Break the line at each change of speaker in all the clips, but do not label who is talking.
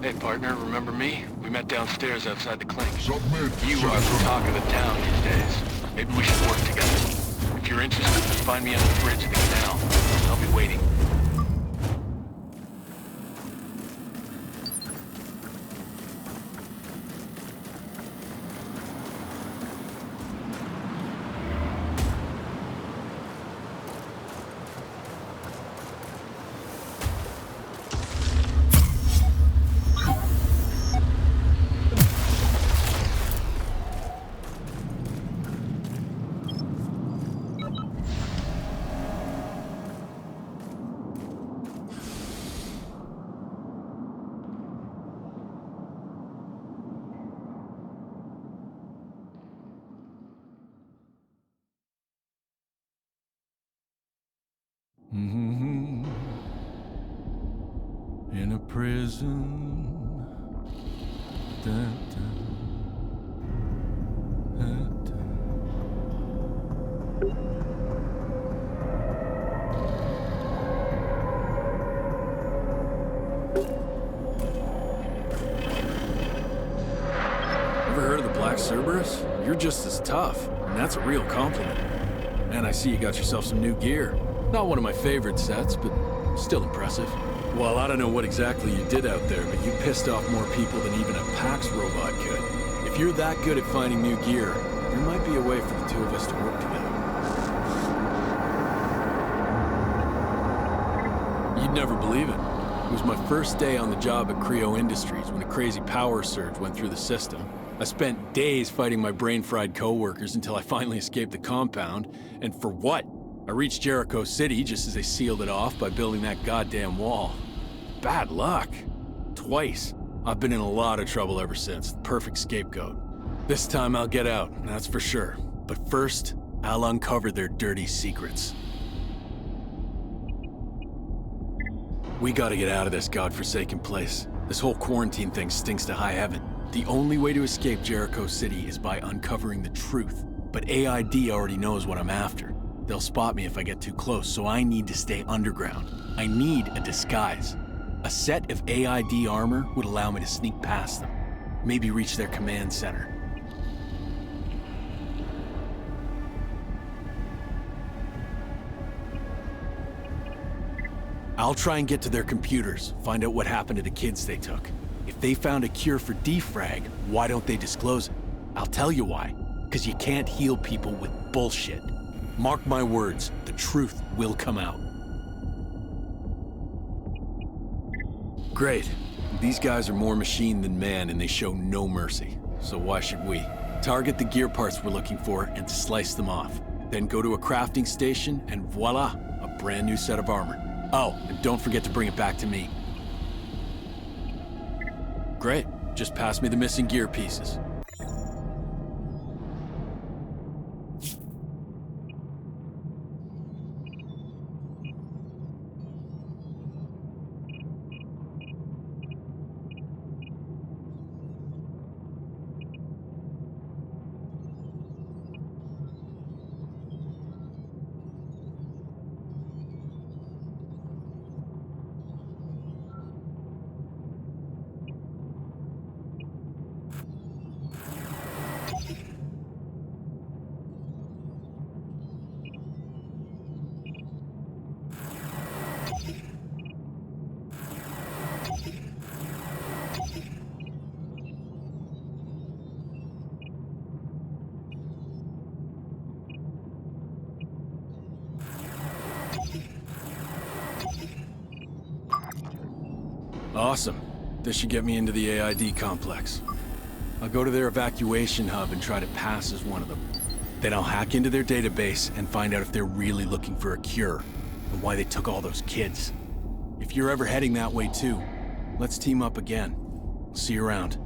Hey partner, remember me? We met downstairs outside the clink.
Submit.
You are the talk of the town these days. Maybe we should work together. If you're interested, find me on the bridge at the canal. I'll be waiting.
In a prison. Dun, dun, dun, dun. Ever heard of the Black Cerberus? You're just as tough, and that's a real compliment. And I see you got yourself some new gear. Not one of my favorite sets, but still impressive. Well, I don't know what exactly you did out there, but you pissed off more people than even a PAX robot could. If you're that good at finding new gear, there might be a way for the two of us to work together. You'd never believe it. It was my first day on the job at Creo Industries when a crazy power surge went through the system. I spent days fighting my brain-fried coworkers until I finally escaped the compound. And for what? I reached Jericho City just as they sealed it off by building that goddamn wall. Bad luck. Twice. I've been in a lot of trouble ever since. The perfect scapegoat. This time I'll get out, that's for sure. But first, I'll uncover their dirty secrets. We gotta get out of this godforsaken place. This whole quarantine thing stinks to high heaven. The only way to escape Jericho City is by uncovering the truth. But AID already knows what I'm after. They'll spot me if I get too close, so I need to stay underground. I need a disguise. A set of AID armor would allow me to sneak past them. Maybe reach their command center. I'll try and get to their computers, find out what happened to the kids they took. If they found a cure for defrag, why don't they disclose it? I'll tell you why. Because you can't heal people with bullshit. Mark my words, the truth will come out. Great. These guys are more machine than man and they show no mercy. So why should we? Target the gear parts we're looking for and slice them off. Then go to a crafting station and voila, a brand new set of armor. Oh, and don't forget to bring it back to me. Great. Just pass me the missing gear pieces. Awesome. This should get me into the AID complex. I'll go to their evacuation hub and try to pass as one of them. Then I'll hack into their database and find out if they're really looking for a cure and why they took all those kids. If you're ever heading that way too, let's team up again. See you around.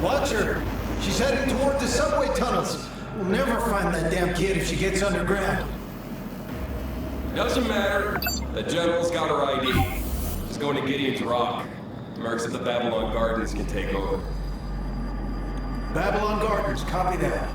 Watch her. She's heading toward the subway tunnels. We'll never find that damn kid if she gets underground.
Doesn't matter. The general's got her ID. She's going to Gideon's Rock. Mercs at the Babylon Gardens can take over.
Babylon Gardens, copy that.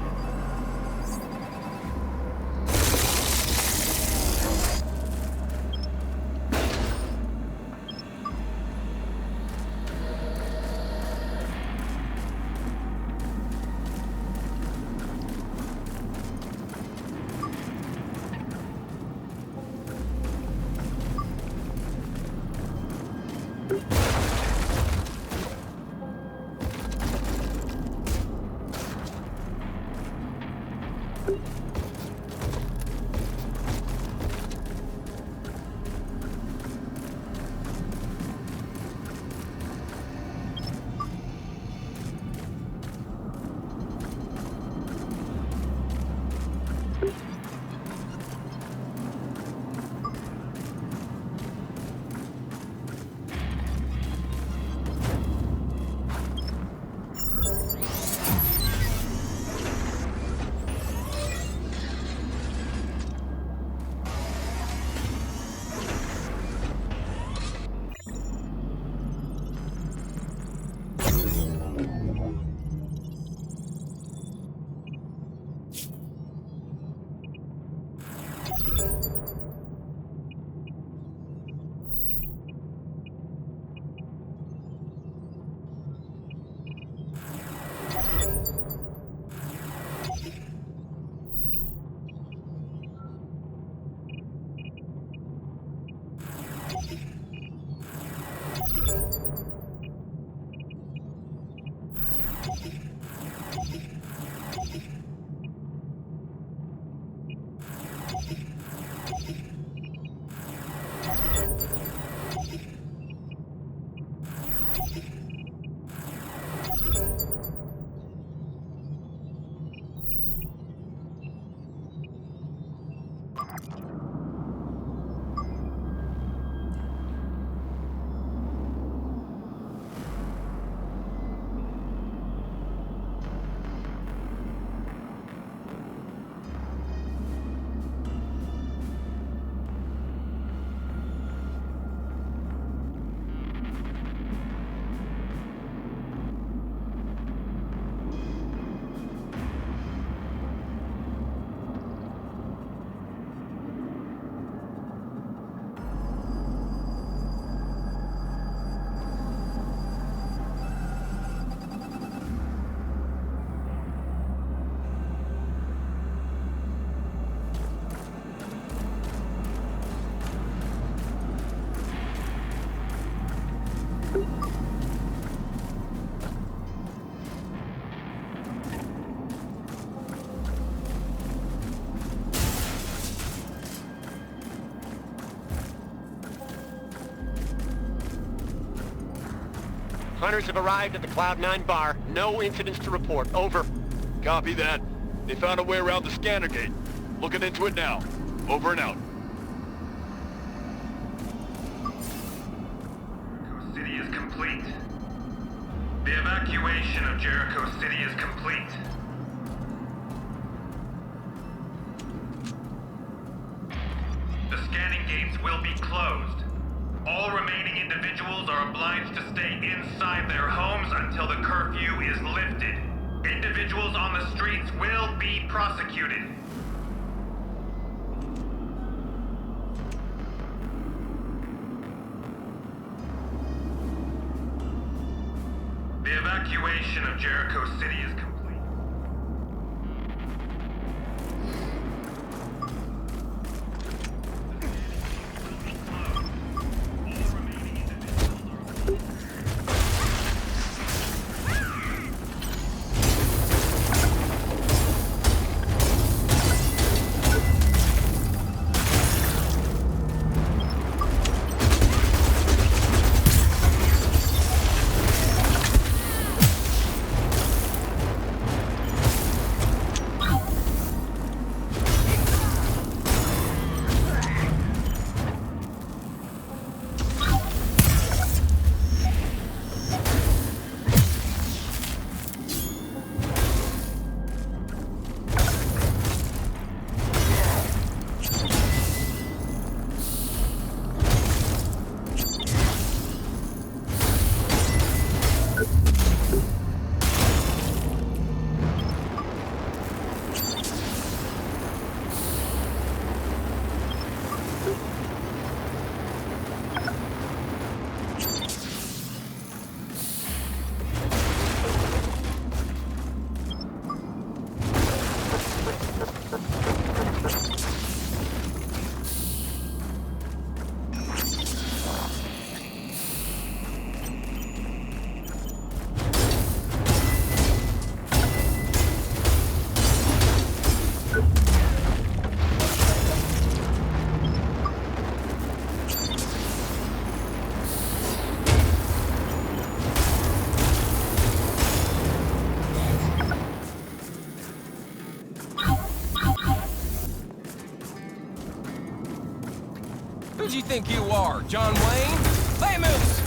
Hunters have arrived at the Cloud9 bar. No incidents to report. Over.
Copy that. They found a way around the scanner gate. Looking into it now. Over and out.
Jericho City is complete. The evacuation of Jericho City is complete. The scanning gates will be closed. All remaining individuals are obliged to stay inside their homes until the curfew is lifted. Individuals on the streets will be prosecuted. The evacuation of Jericho City is complete.
Who do you think you are, John Wayne? Famous!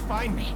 find me.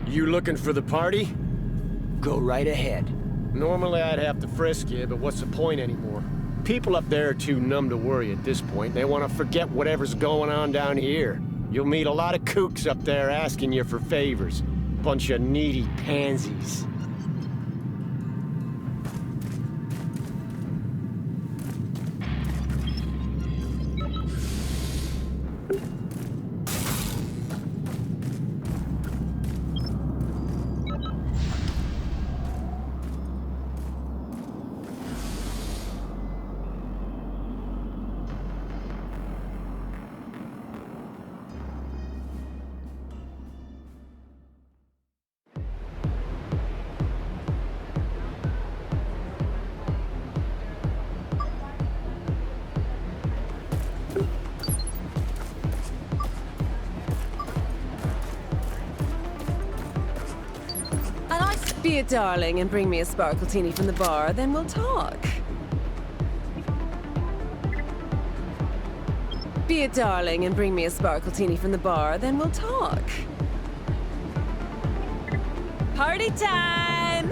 You looking for the party? Go right ahead. Normally I'd have to frisk you, but what's the point anymore? People up there are too numb to worry at this point. They want to forget whatever's going on down here. You'll meet a lot of kooks up there asking you for favors. Bunch of needy pansies.
Be a darling and bring me a sparkletini from the bar, then we'll talk. Be a darling and bring me a sparkletini from the bar, then we'll talk. Party time!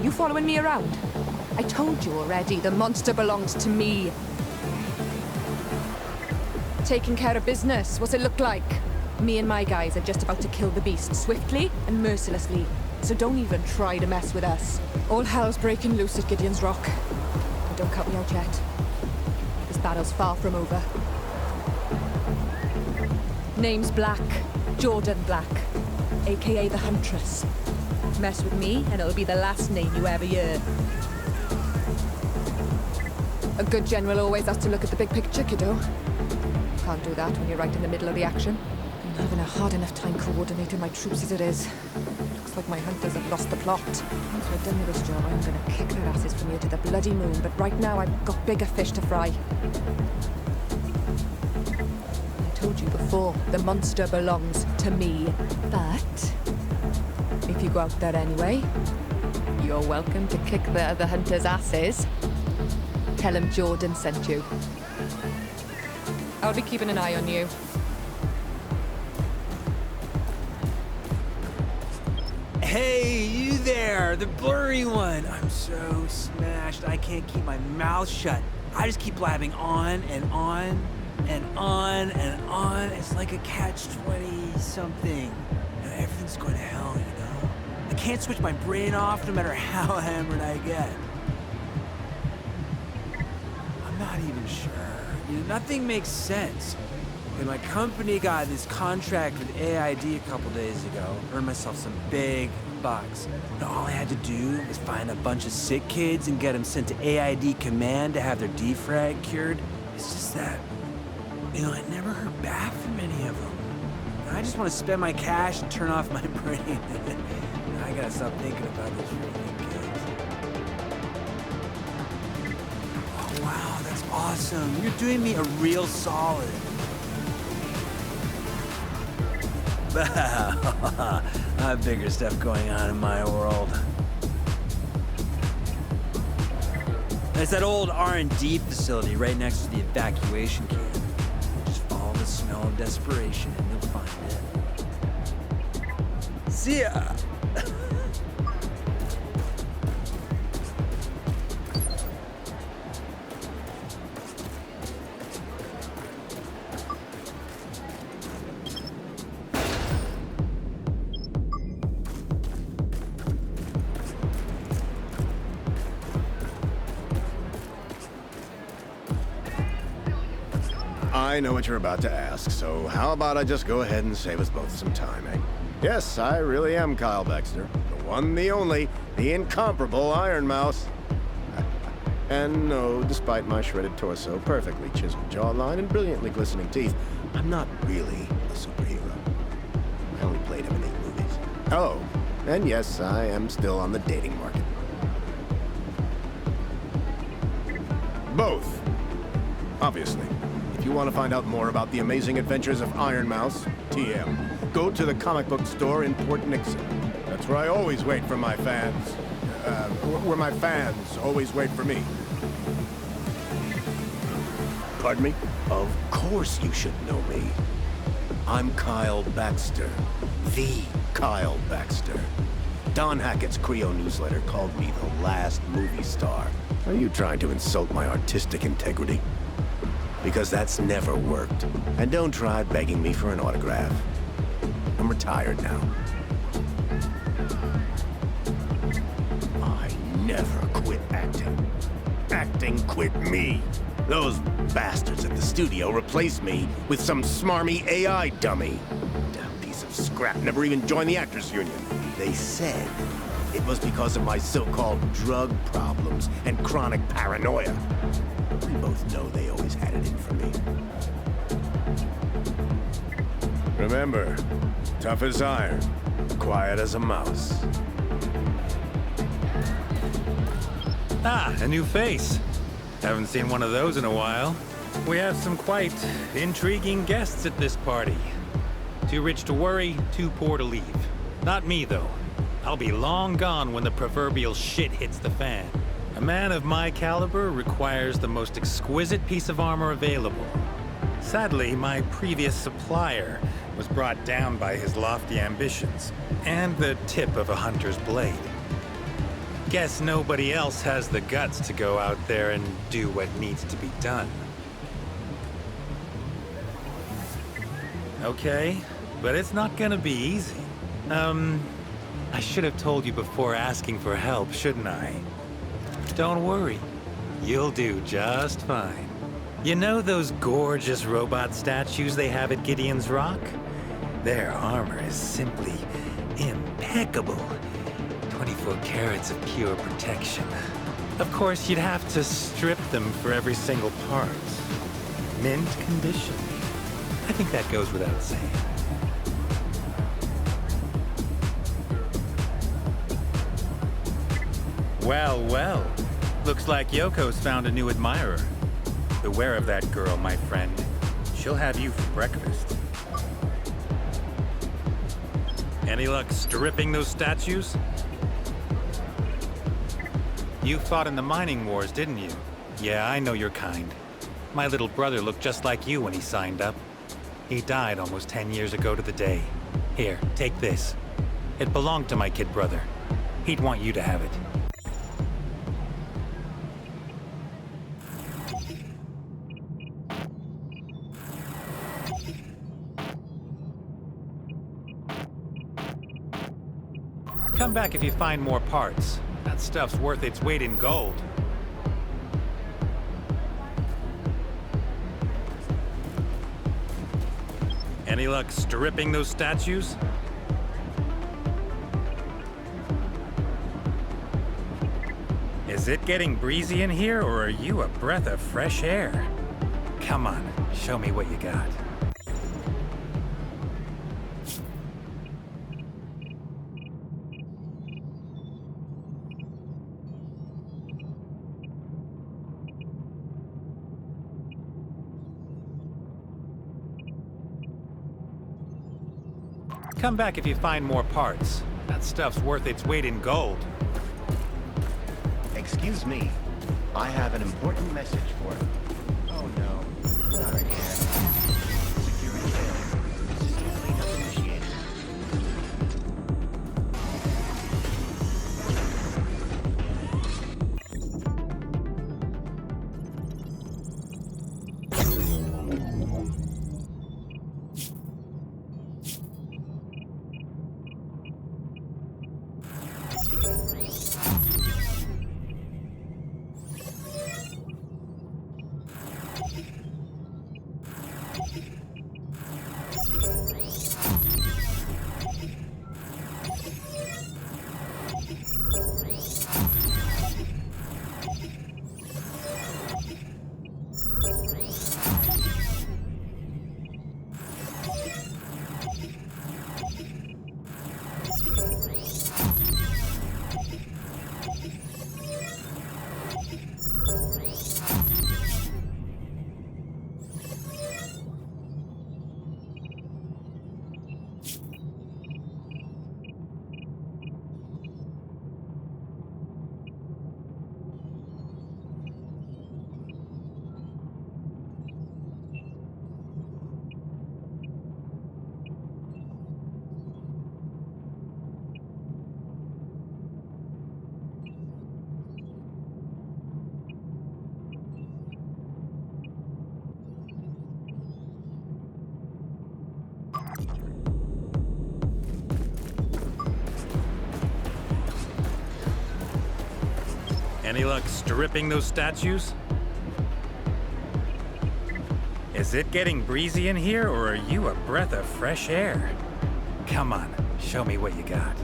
You following me around? I told you already, the monster belongs to me. Taking care of business, what's it look like? Me and my guys are just about to kill the beast, swiftly and mercilessly. So don't even try to mess with us. All hell's breaking loose at Gideon's Rock. And don't cut me out yet. This battle's far from over. Name's Black. Jordan Black. AKA the Huntress. Mess with me, and it'll be the last name you ever hear. A good general always has to look at the big picture, kiddo. Can't do that when you're right in the middle of the action. I'm having a hard enough time coordinating my troops as it is. Looks like my hunters have lost the plot. Once we're done with this job, I'm gonna kick their asses from here to the bloody moon, but right now I've got bigger fish to fry. I told you before, the monster belongs to me. But if you go out there anyway, you're welcome to kick the other hunters' asses. Tell them Jordan sent you. I'll be keeping an eye on you.
Hey, you there, the blurry one. I'm so smashed, I can't keep my mouth shut. I just keep blabbing on and on and on and on. It's like a catch-20 something. Everything's going to hell, you know? I can't switch my brain off no matter how hammered I get. I'm not even sure. You know, nothing makes sense. And my company got this contract with AID a couple days ago. Earned myself some big bucks. And all I had to do was find a bunch of sick kids and get them sent to AID command to have their defrag cured. It's just that, I never heard back from any of them. I just want to spend my cash and turn off my brain. I gotta stop thinking about those freaking kids. Oh wow, that's awesome. You're doing me a real solid. I have bigger stuff going on in my world. It's that old R&D facility right next to the evacuation camp. Just follow the smell of desperation and you'll find it. See ya!
I know what you're about to ask, so how about I just go ahead and save us both some time, eh? Yes, I really am Kyle Baxter. The one, the only, the incomparable Iron Mouse. And no, despite my shredded torso, perfectly chiseled jawline, and brilliantly glistening teeth, I'm not really a superhero. I only played him in 8 movies. Oh, and yes, I am still on the dating market. Both. Obviously. If you want to find out more about the amazing adventures of Iron Mouse, TM, go to the comic book store in Port Nixon. That's where I always wait for my fans. Where my fans always wait for me. Pardon me? Of course you should know me. I'm Kyle Baxter. The Kyle Baxter. Don Hackett's Creo newsletter called me the last movie star. Are you trying to insult my artistic integrity? Because that's never worked. And don't try begging me for an autograph. I'm retired now. I never quit acting. Acting quit me. Those bastards at the studio replaced me with some smarmy AI dummy. Damn piece of scrap never even joined the Actors Union. They said it was because of my so-called drug problems and chronic paranoia. We both know they always had it in for me. Remember, tough as iron, quiet as a mouse.
Ah, a new face. Haven't seen one of those in a while. We have some quite intriguing guests at this party. Too rich to worry, too poor to leave. Not me, though. I'll be long gone when the proverbial shit hits the fan. A man of my caliber requires the most exquisite piece of armor available. Sadly, my previous supplier was brought down by his lofty ambitions and the tip of a hunter's blade. Guess nobody else has the guts to go out there and do what needs to be done. Okay, but it's not gonna be easy. I should have told you before asking for help, shouldn't I? Don't worry, you'll do just fine. You know those gorgeous robot statues they have at Gideon's Rock? Their armor is simply impeccable. 24 carats of pure protection. Of course, you'd have to strip them for every single part. Mint condition. I think that goes without saying. Well, well. Looks like Yoko's found a new admirer. Beware of that girl, my friend. She'll have you for breakfast. Any luck stripping those statues? You fought in the mining wars, didn't you? Yeah, I know your kind. My little brother looked just like you when he signed up. He died almost 10 years ago to the day. Here, take this. It belonged to my kid brother. He'd want you to have it. Come back if you find more parts. That stuff's worth its weight in gold. Any luck stripping those statues? Is it getting breezy in here, or are you a breath of fresh air? Come on, show me what you got. Come back if you find more parts. That stuff's worth its weight in gold.
Excuse me. I have an important message for you. Oh no, not again. Security failure. System cleanup initiated.
Any luck stripping those statues? Is it getting breezy in here, or are you a breath of fresh air? Come on, show me what you got.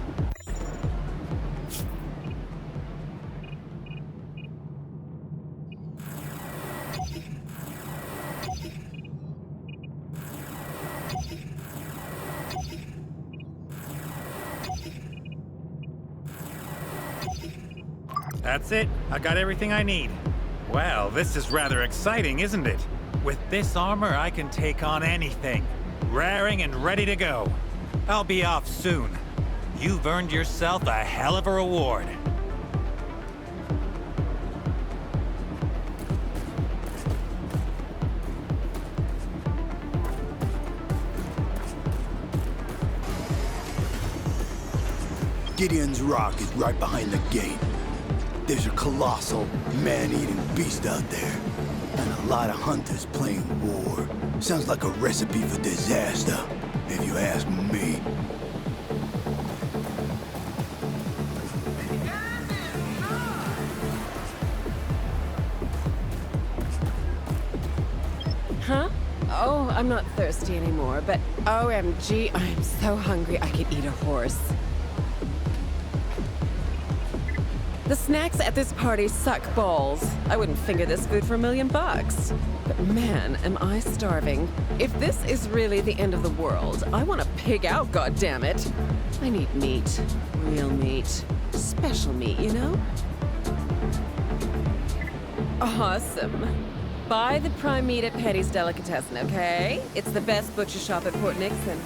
That's it. I got everything I need. Well, this is rather exciting, isn't it? With this armor, I can take on anything. Raring and ready to go. I'll be off soon. You've earned yourself a hell of a reward.
Gideon's Rock is right behind the gate. There's a colossal, man-eating beast out there, and a lot of hunters playing war. Sounds like a recipe for disaster, if you ask me.
Huh? Oh, I'm not thirsty anymore, but OMG, I'm so hungry I could eat a horse. The snacks at this party suck balls. I wouldn't finger this food for $1 million. But man, am I starving. If this is really the end of the world, I want to pig out, goddammit. I need meat. Real meat. Special meat, you know? Awesome. Buy the prime meat at Penny's Delicatessen, okay? It's the best butcher shop at Port Nixon.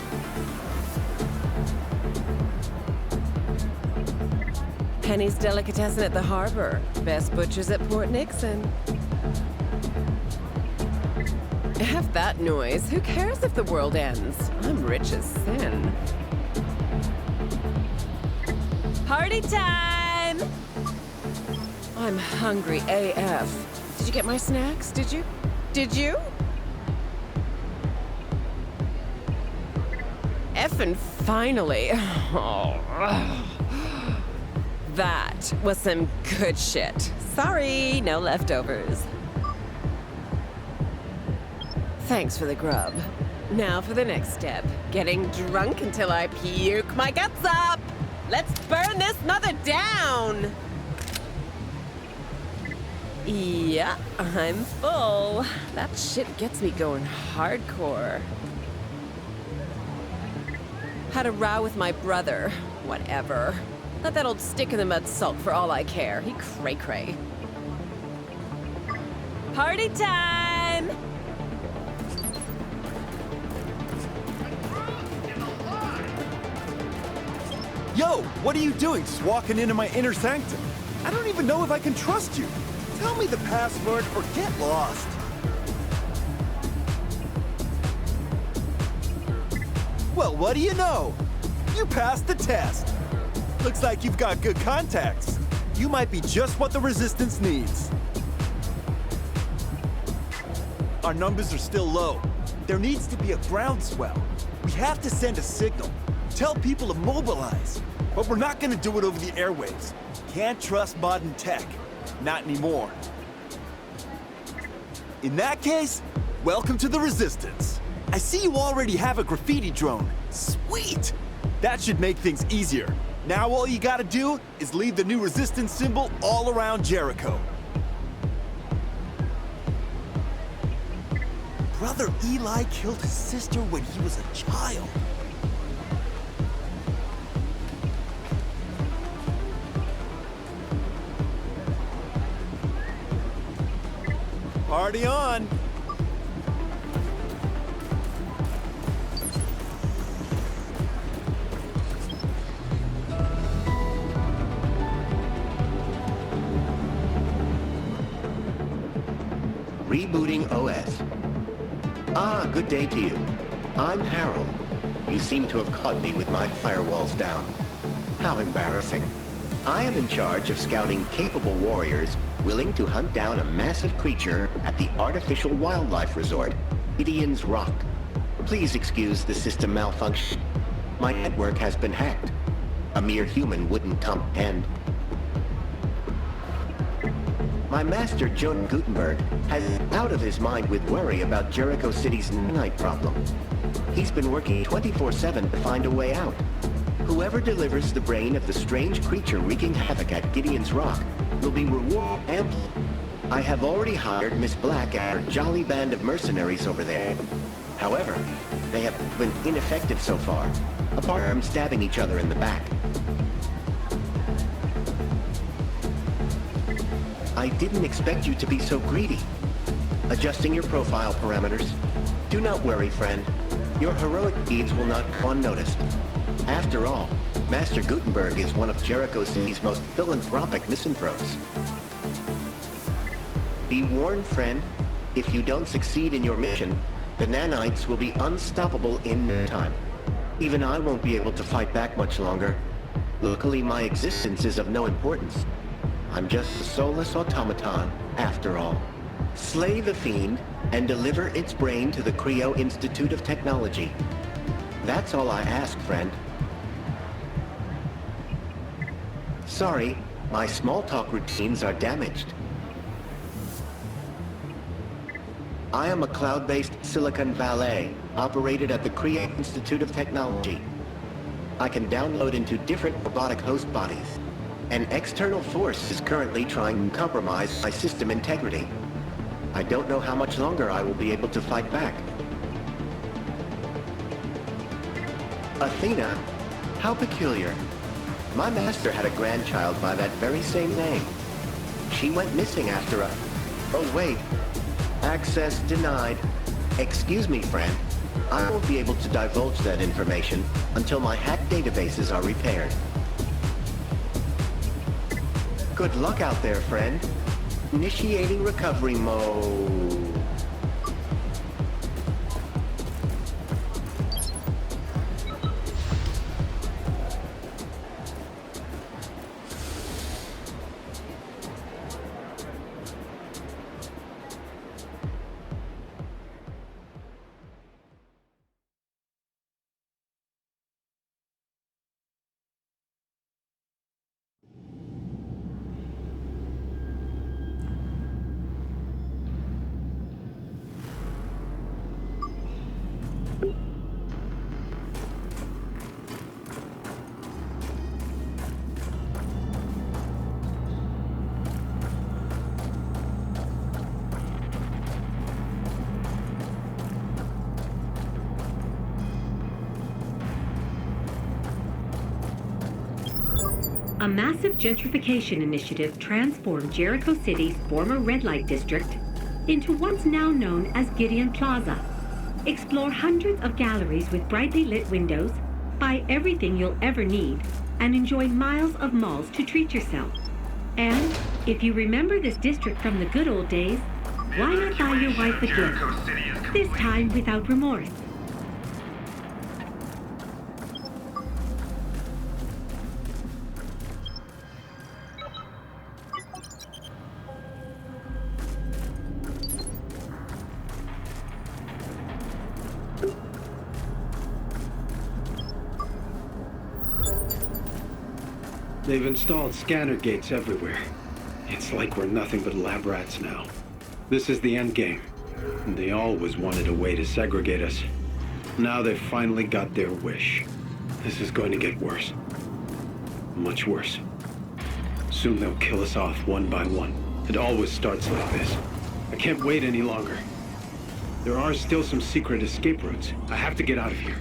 Penny's Delicatessen at the harbor. Best butchers at Port Nixon. F that noise. Who cares if the world ends? I'm rich as sin. Party time! I'm hungry AF. Did you get my snacks? Did you? Did you? Effin' finally. Oh. That was some good shit. Sorry, no leftovers. Thanks for the grub. Now for the next step. Getting drunk until I puke my guts up! Let's burn this mother down! Yeah, I'm full. That shit gets me going hardcore. Had a row with my brother. Whatever. Let that old stick-in-the-mud sulk for all I care. He cray-cray. Party time!
Yo, what are you doing? Just walking into my inner sanctum. I don't even know if I can trust you. Tell me the password or get lost. Well, what do you know? You passed the test. Looks like you've got good contacts. You might be just what the Resistance needs. Our numbers are still low. There needs to be a groundswell. We have to send a signal. Tell people to mobilize. But we're not gonna do it over the airwaves. Can't trust modern tech. Not anymore. In that case, welcome to the Resistance. I see you already have a graffiti drone. Sweet! That should make things easier. Now all you gotta do is leave the new Resistance symbol all around Jericho. Brother Eli killed his sister when he was a child. Party on!
Rebooting OS. Ah, good day to you. I'm Harold. You seem to have caught me with my firewalls down. How embarrassing. I am in charge of scouting capable warriors willing to hunt down a massive creature at the artificial wildlife resort, Gideon's Rock. Please excuse the system malfunction. My network has been hacked. A mere human wouldn't comprehend. My master, John Gutenberg, has out of his mind with worry about Jericho City's night problem. He's been working 24/7 to find a way out. Whoever delivers the brain of the strange creature wreaking havoc at Gideon's Rock will be rewarded amply. I have already hired Miss Black and her jolly band of mercenaries over there. However, they have been ineffective so far, apart from stabbing each other in the back. I didn't expect you to be so greedy. Adjusting your profile parameters. Do not worry, friend. Your heroic deeds will not go unnoticed. After all, Master Gutenberg is one of Jericho City's most philanthropic misanthropes. Be warned, friend. If you don't succeed in your mission, the nanites will be unstoppable in no time. Even I won't be able to fight back much longer. Luckily, my existence is of no importance. I'm just a soulless automaton, after all. Slay the fiend and deliver its brain to the Creo Institute of Technology. That's all I ask, friend. Sorry, my small talk routines are damaged. I am a cloud-based Silicon Valet, operated at the Creo Institute of Technology. I can download into different robotic host bodies. An external force is currently trying to compromise my system integrity. I don't know how much longer I will be able to fight back. Athena? How peculiar. My master had a grandchild by that very same name. She went missing after a... Oh wait. Access denied. Excuse me, friend. I won't be able to divulge that information until my hacked databases are repaired. Good luck out there, friend. Initiating recovery mode.
A massive gentrification initiative transformed Jericho City's former red light district into what's now known as Gideon Plaza. Explore hundreds of galleries with brightly lit windows, buy everything you'll ever need, and enjoy miles of malls to treat yourself. And if you remember this district from the good old days, why not buy your wife a gift? This time without remorse.
They've installed scanner gates everywhere. It's like we're nothing but lab rats now. This is the end game. And they always wanted a way to segregate us. Now they've finally got their wish. This is going to get worse. Much worse. Soon they'll kill us off one by one. It always starts like this. I can't wait any longer. There are still some secret escape routes. I have to get out of here.